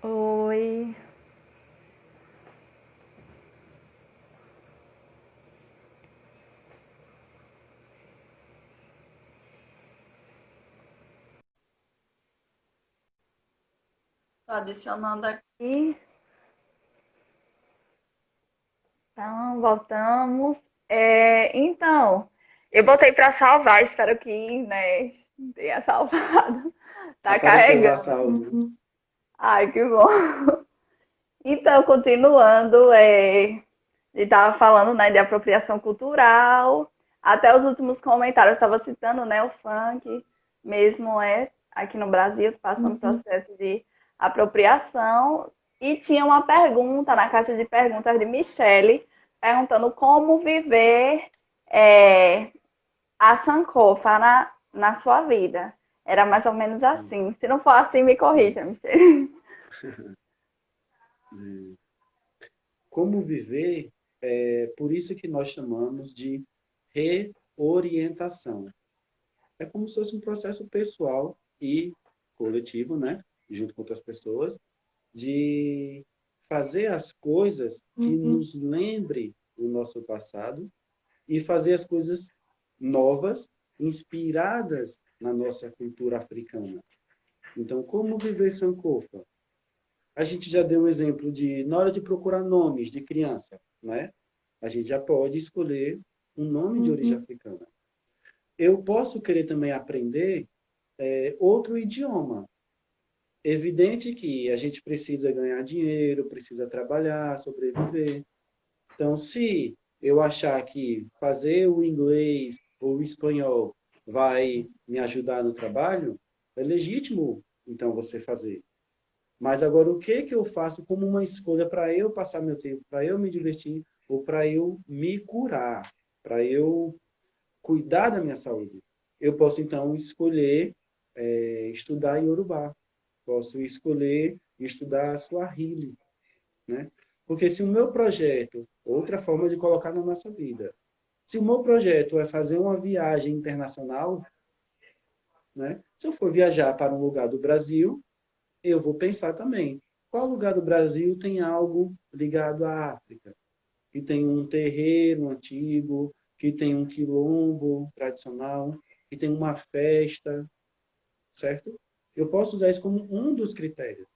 Oi. Tô adicionando aqui. Então, voltamos. Então, eu botei para salvar, espero que, né, tenha salvado. Tá Apareceu lá a carregando. salvo. Ai, que bom. Então, continuando, ele estava falando, né, de apropriação cultural. Até os últimos comentários estava citando, né, o funk, mesmo aqui no Brasil, passando processo de apropriação. E tinha uma pergunta na caixa de perguntas de Michele, perguntando como viver é, a sankofa na sua vida. Era mais ou menos assim. Se não for assim, me corrija, Michele. Como viver, é por isso que nós chamamos de reorientação. É como se fosse um processo pessoal e coletivo, né? Junto com outras pessoas, de fazer as coisas que nos lembre o nosso passado e fazer as coisas novas, inspiradas na nossa cultura africana. Então, como viver Sankofa? A gente já deu um exemplo de, na hora de procurar nomes de criança, né? A gente já pode escolher um nome de origem africana. Eu posso querer também aprender outro idioma. Evidente que a gente precisa ganhar dinheiro, precisa trabalhar, sobreviver. Então, se eu achar que fazer o inglês ou o espanhol vai me ajudar no trabalho, é legítimo, então, você fazer. Mas agora, o que que eu faço como uma escolha para eu passar meu tempo, para eu me divertir ou para eu me curar, para eu cuidar da minha saúde? Eu posso, então, escolher estudar Yorubá, posso escolher estudar Swahili, né? Porque se o meu projeto, outra forma de colocar na nossa vida, se o meu projeto é fazer uma viagem internacional, né? Se eu for viajar para um lugar do Brasil, eu vou pensar também, qual lugar do Brasil tem algo ligado à África? Que tem um terreiro antigo, que tem um quilombo tradicional, que tem uma festa, certo? Eu posso usar isso como um dos critérios.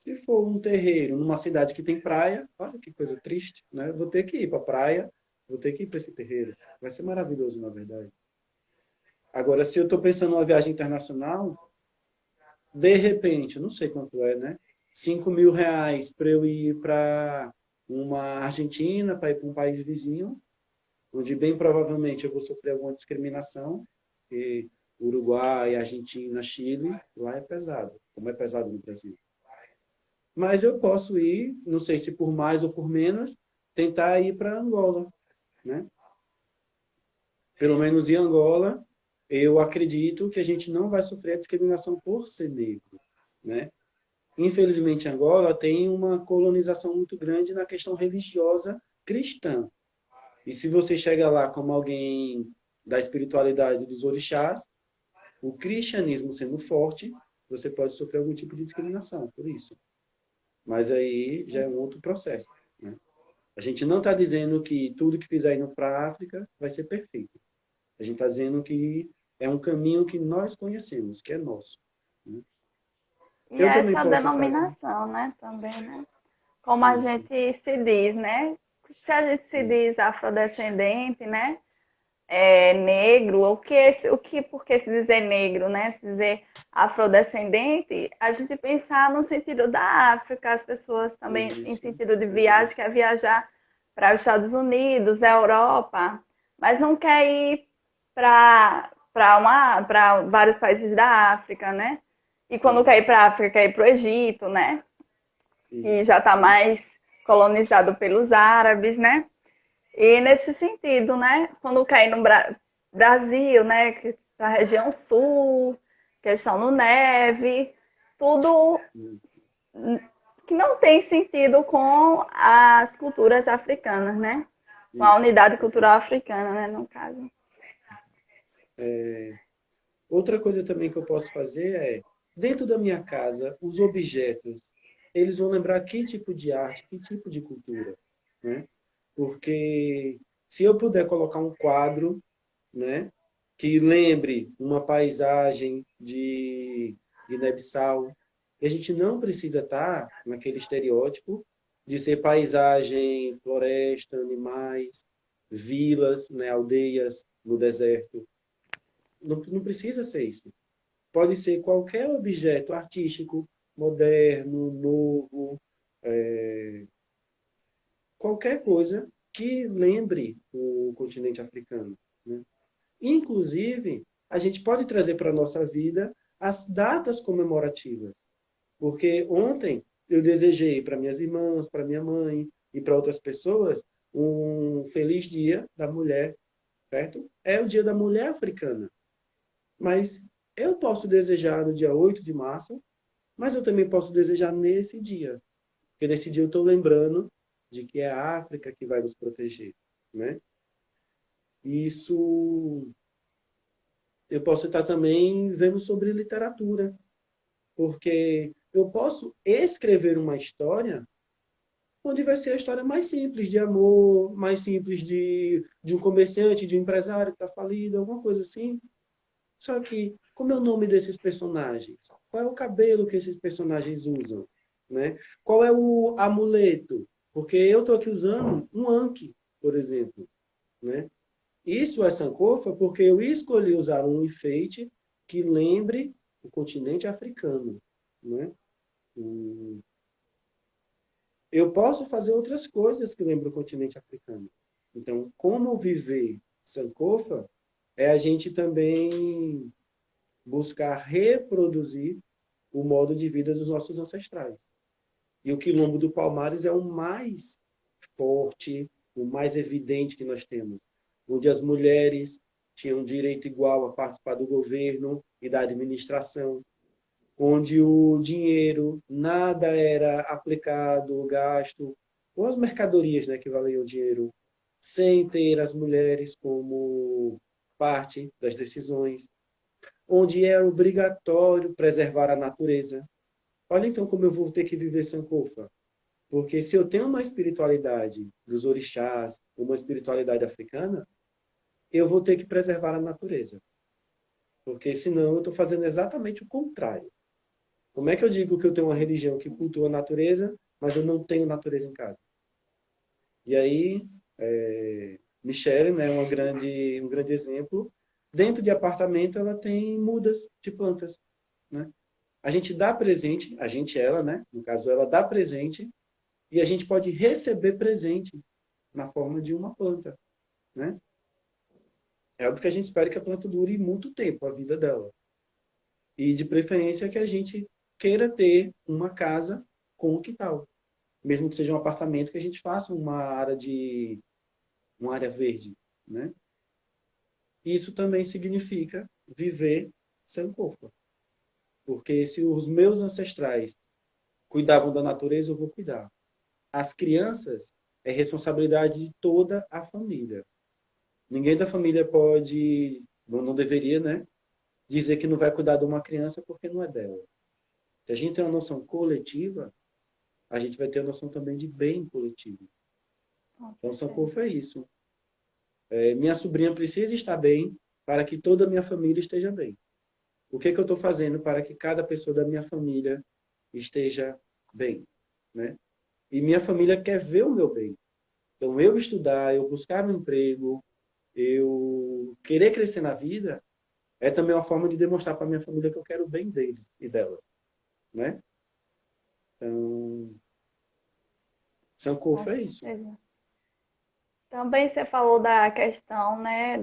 Se for um terreiro numa cidade que tem praia, olha que coisa triste, né? Eu vou ter que ir para a praia, vou ter que ir para esse terreiro. Vai ser maravilhoso, na verdade. Agora, se eu estou pensando numa viagem internacional, de repente, não sei quanto é, né? R$ 5.000 para eu ir para uma Argentina, para ir para um país vizinho, onde bem provavelmente eu vou sofrer alguma discriminação, e Uruguai, Argentina, Chile, lá é pesado, como é pesado no Brasil. Mas eu posso ir, não sei se por mais ou por menos, tentar ir para Angola, né? Pelo menos em Angola, eu acredito que a gente não vai sofrer a discriminação por ser negro, né? Infelizmente, Angola tem uma colonização muito grande na questão religiosa cristã. E se você chega lá como alguém da espiritualidade dos orixás, o cristianismo sendo forte, você pode sofrer algum tipo de discriminação por isso. Mas aí já é um outro processo, né? A gente não está dizendo que tudo que fizer indo para a África vai ser perfeito. A gente está dizendo que é um caminho que nós conhecemos, que é nosso, né? E Eu também essa posso fazer denominação, né, também, né? Como a isso. gente se diz, né? Se a gente se Isso. diz afrodescendente, né? Negro, por que se dizer negro, né? Se dizer afrodescendente, a gente pensar no sentido da África, as pessoas também em Isso. sentido de viagem, quer viajar para os Estados Unidos, a Europa, mas não quer ir para vários países da África, né? E quando quer ir para a África, quer ir para o Egito, né? Que já Isso. está mais colonizado pelos árabes, né? E nesse sentido, né? Quando cai no Brasil, né? Que a região sul, questão no neve, tudo que não tem sentido com as culturas africanas, né? Com a Isso, unidade cultural perfeito. africana, né, no caso. Outra coisa também que eu posso fazer é, dentro da minha casa, os objetos, eles vão lembrar que tipo de arte, que tipo de cultura, né? Porque se eu puder colocar um quadro, né, que lembre uma paisagem de Guiné-Bissau, e a gente não precisa estar naquele estereótipo de ser paisagem, floresta, animais, vilas, né, aldeias no deserto. Não precisa ser isso. Pode ser qualquer objeto artístico, moderno, novo, qualquer coisa que lembre o continente africano, né? Inclusive, a gente pode trazer para a nossa vida as datas comemorativas. Porque ontem eu desejei para minhas irmãs, para minha mãe e para outras pessoas um feliz dia da mulher, certo? É o dia da mulher africana. Mas eu posso desejar no dia 8 de março, mas eu também posso desejar nesse dia. Porque nesse dia eu estou lembrando de que é a África que vai nos proteger, né? Isso eu posso estar também vendo sobre literatura, porque eu posso escrever uma história onde vai ser a história mais simples de amor, mais simples de um comerciante, de um empresário que está falido, alguma coisa assim. Só que, como é o nome desses personagens? Qual é o cabelo que esses personagens usam? Né? Qual é o amuleto? Porque eu estou aqui usando um Anki, por exemplo. Né? Isso é Sankofa porque eu escolhi usar um enfeite que lembre o continente africano. Né? Eu posso fazer outras coisas que lembram o continente africano. Então, como viver Sankofa é a gente também buscar reproduzir o modo de vida dos nossos ancestrais. E o Quilombo do Palmares é o mais forte, o mais evidente que nós temos, onde as mulheres tinham direito igual a participar do governo e da administração, onde o dinheiro nada era aplicado, gasto, ou as mercadorias, né, que valiam o dinheiro, sem ter as mulheres como parte das decisões, onde é obrigatório preservar a natureza. Olha então como eu vou ter que viver Sankofa. Porque se eu tenho uma espiritualidade dos orixás, uma espiritualidade africana, eu vou ter que preservar a natureza. Porque senão eu estou fazendo exatamente o contrário. Como é que eu digo que eu tenho uma religião que cultua a natureza, mas eu não tenho natureza em casa? E aí, Michelle, né, um grande exemplo. Dentro de apartamento, ela tem mudas de plantas, né? A gente dá presente, a gente, ela, né? No caso, ela dá presente e a gente pode receber presente na forma de uma planta, né? É óbvio que a gente espera que a planta dure muito tempo, a vida dela. E de preferência que a gente queira ter uma casa com o quintal. Mesmo que seja um apartamento, que a gente faça uma área verde, né? Isso também significa viver sem culpa. Porque se os meus ancestrais cuidavam da natureza, eu vou cuidar. As crianças é responsabilidade de toda a família. Ninguém da família pode, não deveria, né, dizer que não vai cuidar de uma criança porque não é dela. Se a gente tem uma noção coletiva, a gente vai ter a noção também de bem coletivo. Com Então, certeza. Sankofa é isso. Minha sobrinha precisa estar bem para que toda a minha família esteja bem. O que é que eu estou fazendo para que cada pessoa da minha família esteja bem, né? E minha família quer ver o meu bem. Então, eu estudar, eu buscar um emprego, eu querer crescer na vida, é também uma forma de demonstrar para minha família que eu quero o bem deles e delas, né? Então, Com Sankofa é isso. certeza. Também você falou da questão, né,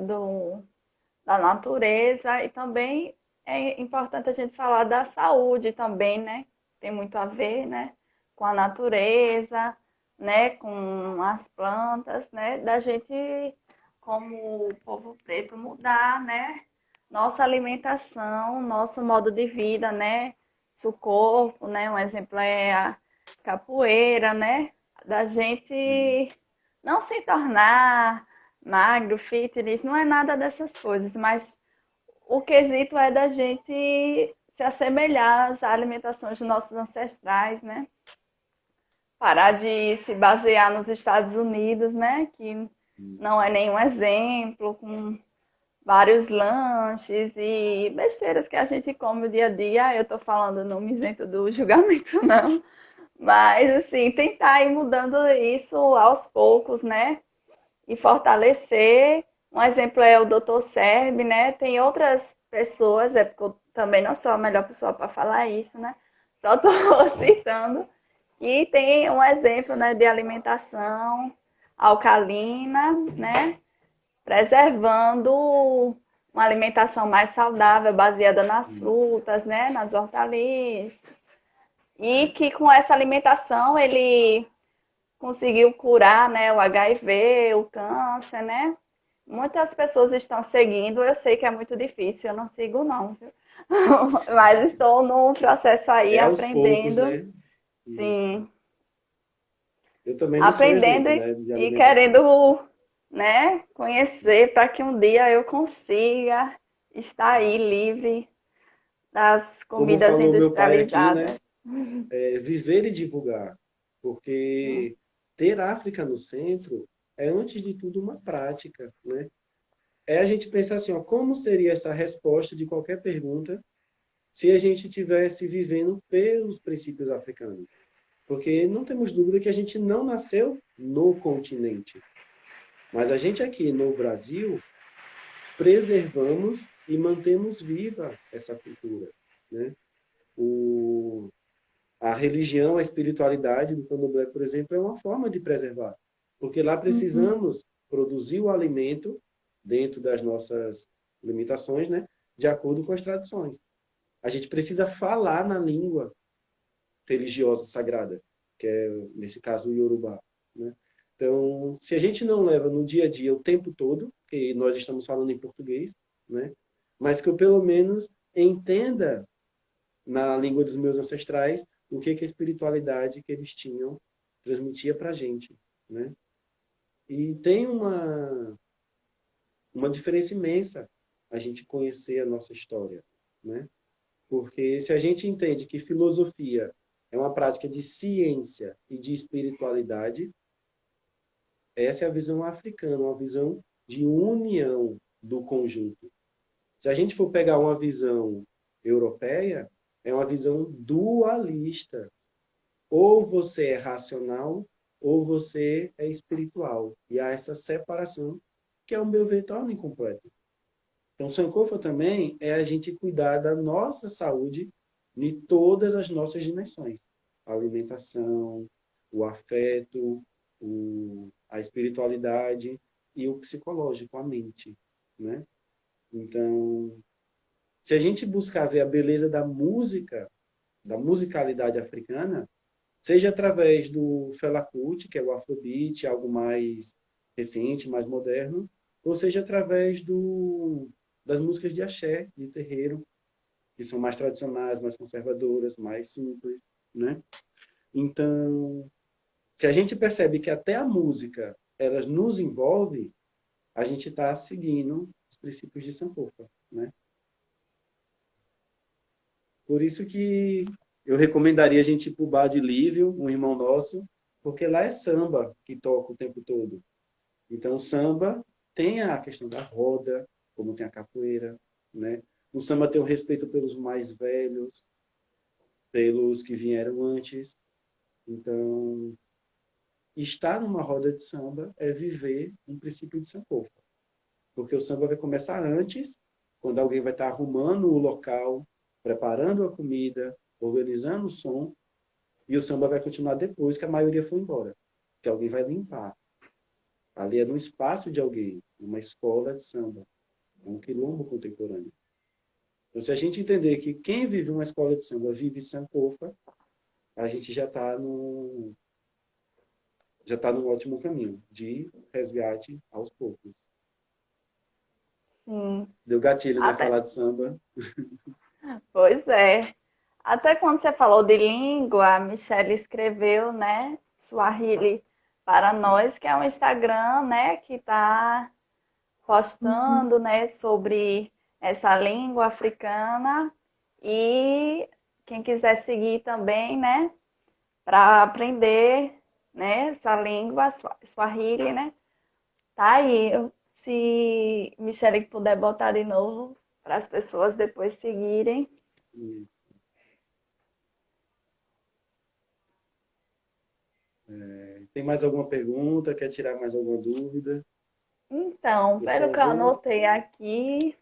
da natureza e também é importante a gente falar da saúde também, né? Tem muito a ver, né, com a natureza, né, com as plantas, né, da gente como povo preto mudar, né, nossa alimentação, nosso modo de vida, né, o corpo, né, um exemplo é a capoeira, né, da gente não se tornar magro, fitness, não é nada dessas coisas, mas o quesito é da gente se assemelhar às alimentações dos nossos ancestrais, né? Parar de se basear nos Estados Unidos, né? Que não é nenhum exemplo, com vários lanches e besteiras que a gente come o dia a dia. Eu tô falando, não me isento do julgamento, não. Mas, assim, tentar ir mudando isso aos poucos, né? E fortalecer. Um exemplo é o Dr. Serbi, né? Tem outras pessoas, é porque eu também não sou a melhor pessoa para falar isso, né? Só estou citando. E tem um exemplo, né, de alimentação alcalina, né? Preservando uma alimentação mais saudável, baseada nas frutas, né? Nas hortaliças. E que com essa alimentação ele conseguiu curar, né, o HIV, o câncer, né? Muitas pessoas estão seguindo, eu sei que é muito difícil, eu não sigo não, viu? Mas estou num processo aí É aos poucos, aprendendo, né? E sim, eu também não sou aprendendo exemplo, né, de e alimentação. querendo, né, conhecer para que um dia eu consiga estar aí livre das Como comidas falou meu pai aqui, né? industrializadas. Viver e divulgar. Porque ter África no centro é, antes de tudo, uma prática, né? É a gente pensar assim, ó, como seria essa resposta de qualquer pergunta se a gente tivesse vivendo pelos princípios africanos? Porque não temos dúvida que a gente não nasceu no continente. Mas a gente aqui no Brasil preservamos e mantemos viva essa cultura, né? O, a religião, a espiritualidade do candomblé, por exemplo, é uma forma de preservar. Porque lá Uhum, precisamos produzir o alimento dentro das nossas limitações, né? De acordo com as tradições. A gente precisa falar na língua religiosa sagrada, que é, nesse caso, o Yorubá, né? Então, se a gente não leva no dia a dia o tempo todo, que nós estamos falando em português, né? Mas que eu pelo menos entenda na língua dos meus ancestrais o que que a espiritualidade que eles tinham transmitia para a gente, né? E tem uma diferença imensa a gente conhecer a nossa história, né? Porque se a gente entende que filosofia é uma prática de ciência e de espiritualidade, essa é a visão africana, uma visão de união do conjunto. Se a gente for pegar uma visão europeia, é uma visão dualista. Ou você é racional, ou você é espiritual. E há essa separação que, ao meu ver, torna incompleto. Então, Sankofa também é a gente cuidar da nossa saúde em todas as nossas dimensões. A alimentação, o afeto, a espiritualidade e o psicológico, a mente, né? Então, se a gente buscar ver a beleza da música, da musicalidade africana, seja através do Fela Kuti, que é o Afrobeat, algo mais recente, mais moderno, ou seja através das músicas de axé, de terreiro, que são mais tradicionais, mais conservadoras, mais simples, né? Então, se a gente percebe que até a música, elas nos envolve, a gente está seguindo os princípios de Sankofa, né? Por isso que eu recomendaria a gente ir para o bar de Lívio, um irmão nosso, porque lá é samba que toca o tempo todo. Então, o samba tem a questão da roda, como tem a capoeira, né? O samba tem o respeito pelos mais velhos, pelos que vieram antes. Então, estar numa roda de samba é viver um princípio de Sankofa. Porque o samba vai começar antes, quando alguém vai estar arrumando o local, preparando a comida, organizando o som, e o samba vai continuar depois que a maioria foi embora, que alguém vai limpar. Ali é no espaço de alguém, uma escola de samba, um quilombo contemporâneo. Então, se a gente entender que quem vive uma escola de samba vive Sankofa, a gente já está num ótimo caminho de resgate aos poucos. sim. Deu gatilho, né? Até, Falar de samba. pois é. Até quando você falou de língua, a Michelle escreveu, né? Swahili para nós, que é um Instagram, né, que está postando, né, sobre essa língua africana e quem quiser seguir também, né, para aprender, né, essa língua, Swahili, né, tá aí. Se Michele puder botar de novo para as pessoas depois seguirem. E, tem mais alguma pergunta? Quer tirar mais alguma dúvida? Então, Eu pelo só que eu vou. anotei aqui,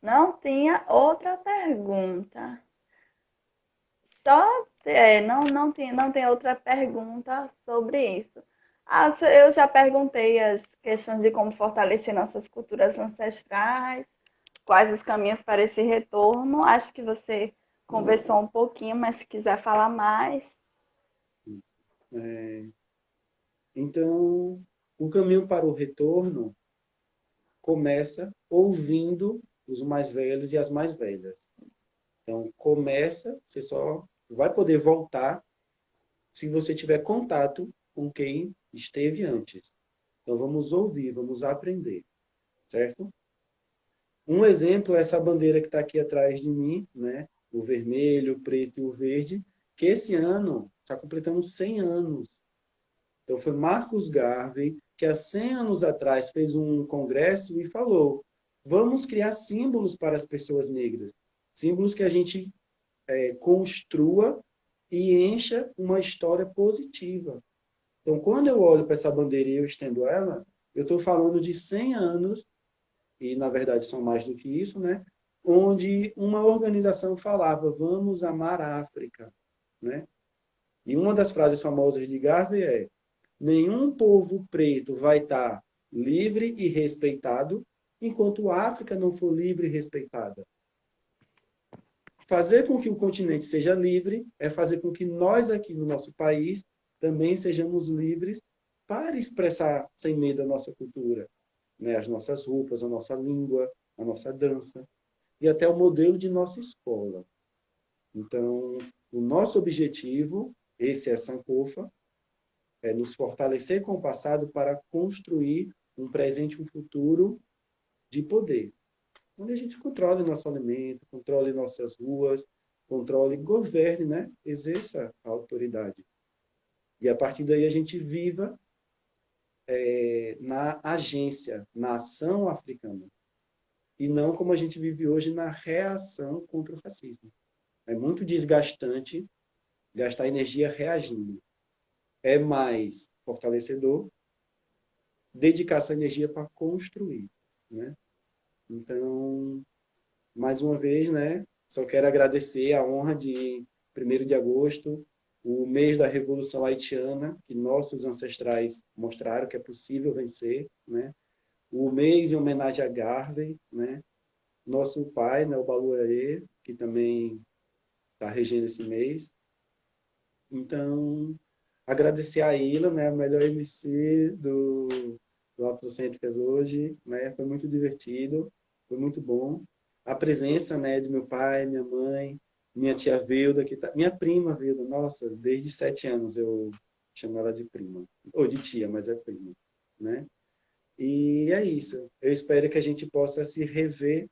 não tinha outra pergunta. Só, não tem outra pergunta sobre isso. Eu já perguntei as questões de como fortalecer nossas culturas ancestrais, quais os caminhos para esse retorno. Acho que você conversou um pouquinho, mas se quiser falar mais. é, então, o caminho para o retorno começa ouvindo os mais velhos e as mais velhas. Então, começa, você só vai poder voltar se você tiver contato com quem esteve antes. Então, vamos ouvir, vamos aprender, certo? Um exemplo é essa bandeira que está aqui atrás de mim, né? O vermelho, o preto e o verde, que esse ano está completando 100 anos. Então, foi Marcus Garvey que há 100 anos atrás fez um congresso e falou: vamos criar símbolos para as pessoas negras, símbolos que a gente construa e encha uma história positiva. Então, quando eu olho para essa bandeira e eu estendo ela, eu estou falando de 100 anos, e na verdade são mais do que isso, né? Onde uma organização falava: vamos amar a África, né? E uma das frases famosas de Garvey é: nenhum povo preto vai estar livre e respeitado enquanto a África não for livre e respeitada. Fazer com que o continente seja livre é fazer com que nós aqui no nosso país também sejamos livres para expressar sem medo a nossa cultura, né? As nossas roupas, a nossa língua, a nossa dança e até o modelo de nossa escola. Então, o nosso objetivo, esse é Sankofa, é nos fortalecer com o passado para construir um presente e um futuro de poder, onde a gente controle nosso alimento, controle nossas ruas, controle, governe, né? Exerça a autoridade. E a partir daí a gente viva na agência, na ação africana. E não como a gente vive hoje na reação contra o racismo. É muito desgastante gastar energia reagindo. É mais fortalecedor dedicar sua energia para construir, né? Então, mais uma vez, né? Só quero agradecer a honra de 1º de agosto, o mês da Revolução Haitiana, que nossos ancestrais mostraram que é possível vencer, né? O mês em homenagem a Garvey, né? Nosso pai, né, o Baluerê, que também está regendo esse mês. Então, agradecer a Ilha, né, a melhor MC do Afrocêntricas hoje, né? Foi muito divertido, foi muito bom. A presença, né, do meu pai, minha mãe, minha tia Vilda, minha prima Vilda, nossa, desde 7 anos eu chamo ela de prima, ou de tia, mas é prima, né? E é isso. Eu espero que a gente possa se rever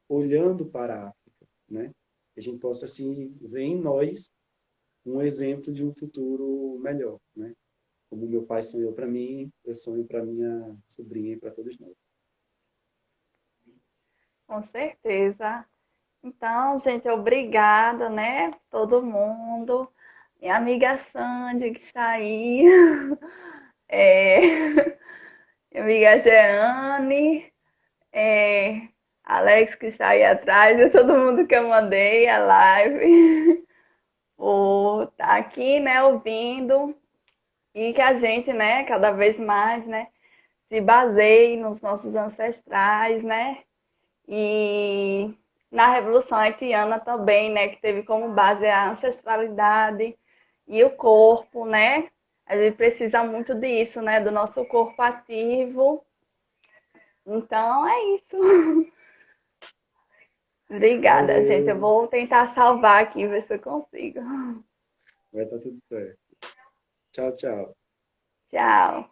olhando para a África, né? Que a gente possa assim ver em nós um exemplo de um futuro melhor, né? Como meu pai sonhou para mim, eu sonho para minha sobrinha e para todos nós. Com certeza. Então, gente, obrigada, né? Todo mundo. Minha amiga Sandy, que está aí. É, minha amiga Jeane. É, Alex, que está aí atrás. E todo mundo que eu mandei a live. Por estar aqui, né? Ouvindo. E que a gente, né? Cada vez mais, né? Se baseie nos nossos ancestrais, né? E na Revolução Haitiana também, né, que teve como base a ancestralidade e o corpo, né? A gente precisa muito disso, né, do nosso corpo ativo. Então é isso. Obrigada, gente. Eu Valeu, vou tentar salvar aqui, ver se eu consigo. vai estar tudo certo. Tchau, tchau. Tchau.